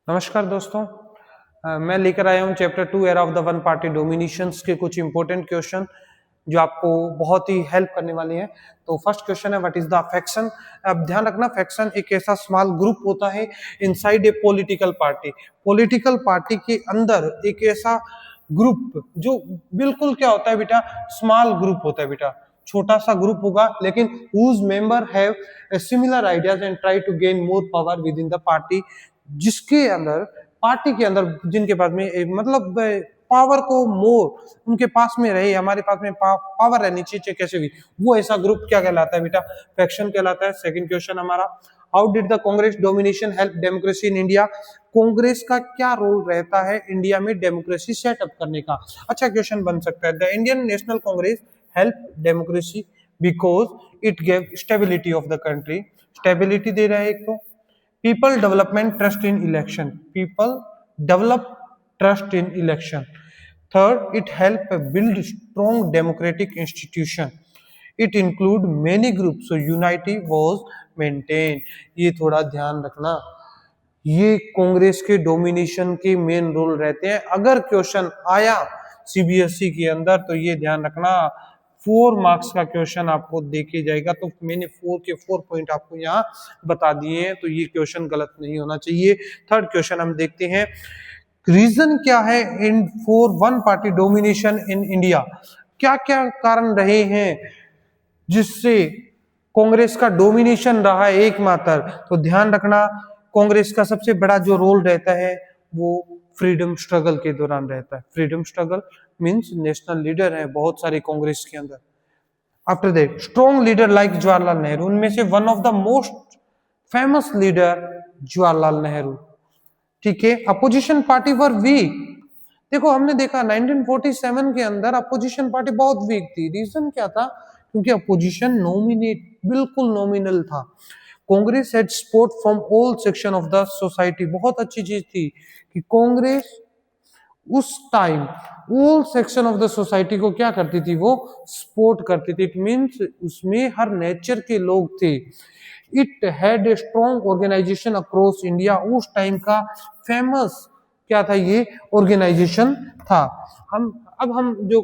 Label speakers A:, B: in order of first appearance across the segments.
A: नमस्कार दोस्तों। मैं लेकर आया हूँ chapter 2 era of the one party dominations के कुछ इंपॉर्टेंट क्वेश्चन जो आपको बहुत ही हेल्प करने वाले हैं। तो फर्स्ट क्वेश्चन है व्हाट इज द फैक्शन। अब ध्यान रखना, फैक्शन एक ऐसा स्मॉल ग्रुप होता है inside a political party. Political party के अंदर एक ऐसा ग्रुप जो बिल्कुल क्या होता है बेटा, स्मॉल ग्रुप होता है बेटा, छोटा सा ग्रुप होगा लेकिन whose member have a similar ideas and try to gain more power within the party, जिसके अंदर पार्टी के अंदर जिनके पास में मतलब पावर को मोर उनके पास में रहे, हमारे पास में पावर रहनी चाहिए कैसे भी, वो ऐसा ग्रुप क्या कहलाता है बेटा, फैक्शन कहलाता है। सेकंड क्वेश्चन हमारा, how did the Congress domination help democracy in India. Congress का क्या रोल रहता है इंडिया में डेमोक्रेसी सेटअप करने का। अच्छा क्वेश्चन बन सकता है, the Indian National Congress help democracy because it gave stability of the country. Stability दे रहा है एक तो, people development trust in election, people develop trust in election. Third, it help build strong democratic institution, it include many groups so unity was maintained। ये थोड़ा ध्यान रखना, ये कांग्रेस के डोमिनेशन के मेन रोल रहते हैं। अगर क्वेश्चन आया सीबीएसई के अंदर तो ये ध्यान रखना 4 मार्क्स का क्वेश्चन आपको देके जाएगा। तो मैंने 4 के 4 पॉइंट आपको यहाँ बता दिए हैं, तो ये क्वेश्चन गलत नहीं होना चाहिए। थर्ड क्वेश्चन हम देखते हैं, रीजन क्या है in for one party domination in India. क्या क्या कारण रहे हैं जिससे कांग्रेस का डोमिनेशन रहा है एकमात्र। तो ध्यान रखना, कांग्रेस का सबसे बड़ा जो रोल रहता है वो फ्रीडम स्ट्रगल के दौरान रहता है। Freedom struggle means national leader है बहुत सारे कांग्रेस के अंदर। After that strong leader like Jawaharlal Nehru, उनमें से one of the most famous leader Jawaharlal Nehru. ठीक है, अपोजिशन पार्टी वर वीक। देखो हमने देखा 1947 के अंदर अपोजिशन पार्टी बहुत वीक थी। रीजन क्या था, क्योंकि अपोजिशन नॉमिनेट बिल्कुल नॉमिनल था। Congress had support from all section of the society. बहुत अच्छी चीज थी कि कांग्रेस उस time all section of the society को क्या करती थी, वो सपोर्ट करती थी। इट मींस उसमें हर नेचर के लोग थे। It had a strong organization across India. उस टाइम का फेमस क्या था, ये ऑर्गेनाइजेशन था। हम जो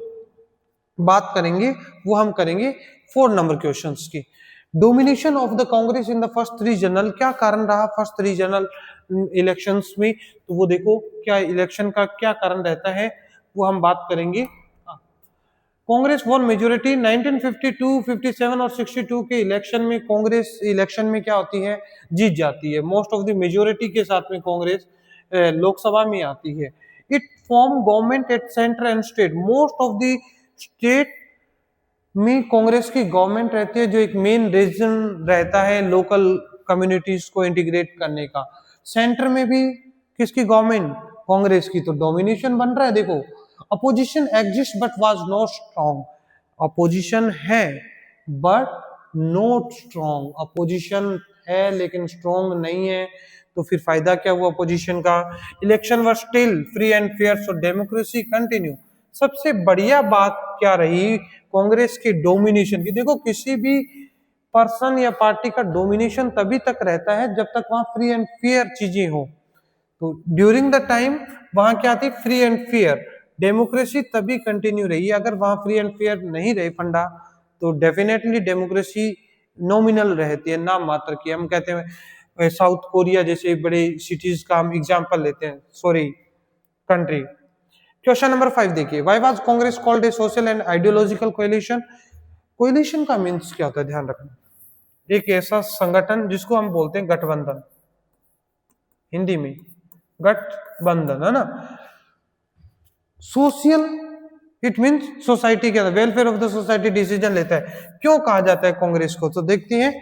A: बात करेंगे वो हम करेंगे 4 नंबर क्वेश्चंस की। Domination of the Congress in the first 3 general, क्या कारण रहा फर्स्ट 3 जनरल इलेक्शंस में। तो वो देखो क्या इलेक्शन का क्या कारण रहता है, वो हम बात करेंगे। कांग्रेस वन मेजोरिटी 1952, 57 और 62 के इलेक्शन में कांग्रेस इलेक्शन में क्या होती है, जीत जाती है। मोस्ट ऑफ द मेजोरिटी के साथ में कांग्रेस लोकसभा में आती है। It form government at centre and state. Most of the state में कांग्रेस की गवर्नमेंट रहती है, जो एक मेन रीजन रहता है लोकल कम्युनिटीज को इंटीग्रेट करने का। सेंटर में भी किसकी गवर्नमेंट, कांग्रेस की। तो डोमिनेशन बन रहा है। देखो opposition exist but was not strong. Opposition है बट नॉट स्ट्रॉन्ग। अपोजिशन है लेकिन स्ट्रॉन्ग नहीं है, तो फिर फायदा क्या हुआ अपोजिशन का। Election were still free and fair so democracy continue. सबसे बढ़िया बात क्या रही कांग्रेस के डोमिनेशन की। देखो किसी भी पर्सन या पार्टी का डोमिनेशन तभी तक रहता है जब तक वहां फ्री एंड फेयर चीजें हो। तो ड्यूरिंग द टाइम वहां क्या थी, फ्री एंड फेयर। डेमोक्रेसी तभी कंटिन्यू रही। अगर वहां फ्री एंड फेयर नहीं रहे फंडा, तो डेफिनेटली डेमोक्रेसी नॉमिनल रहती है, नाम मात्र की। हम कहते हैं साउथ कोरिया जैसे बड़े सिटीज का हम एग्जांपल लेते हैं, सॉरी कंट्री। क्वेश्चन नंबर 5 देखिए, why was Congress called a social and ideological coalition. Coalition का मींस क्या होता है, ध्यान रखना, एक ऐसा संगठन जिसको हम बोलते हैं गठबंधन, हिंदी में गठबंधन है ना। सोशल इट मींस सोसाइटी के अंदर welfare of the society decision लेता है। क्यों कहा जाता है कांग्रेस को, तो देखते हैं।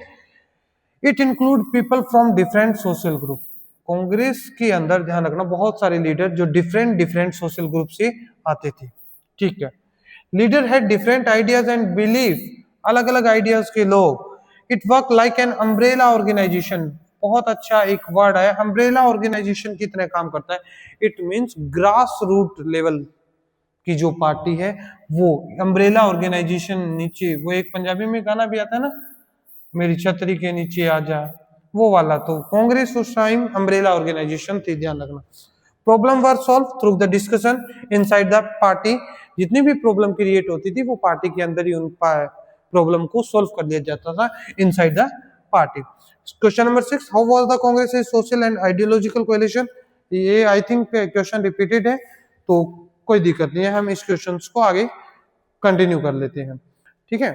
A: It include people from different social group. Congress के अंदर ध्यान रखना बहुत सारे लीडर जो डिफरेंट सोशल ग्रुप से आते थे। ठीक है, leader had different ideas and belief, अलग अलग आइडियाज के लोग। It work like an umbrella organization, बहुत अच्छा एक वर्ड है, अम्ब्रेला ऑर्गेनाइजेशन की तरह काम करता है। It means grass root level की जो पार्टी है वो अम्ब्रेला ऑर्गेनाइजेशन। नीचे वो एक पंजाबी में गाना भी आता है ना, मेरी छतरी के नीचे आ जा, वो वाला। तो कांग्रेस उस टाइम अम्ब्रेला ऑर्गेनाइजेशन थी, ध्यान रखना। Problem were solve through the discussion inside the party. जितनी भी प्रॉब्लम क्रिएट होती थी वो पार्टी के अंदर ही उन प्रॉब्लम को सॉल्व कर दिया जाता था inside the party. Question number 6, how was the Congress social and ideological coalition. ये आई थिंक क्वेश्चन रिपीटेड है, तो कोई दिक्कत नहीं है, हम इस क्वेश्चन को आगे कंटिन्यू कर लेते हैं। ठीक है,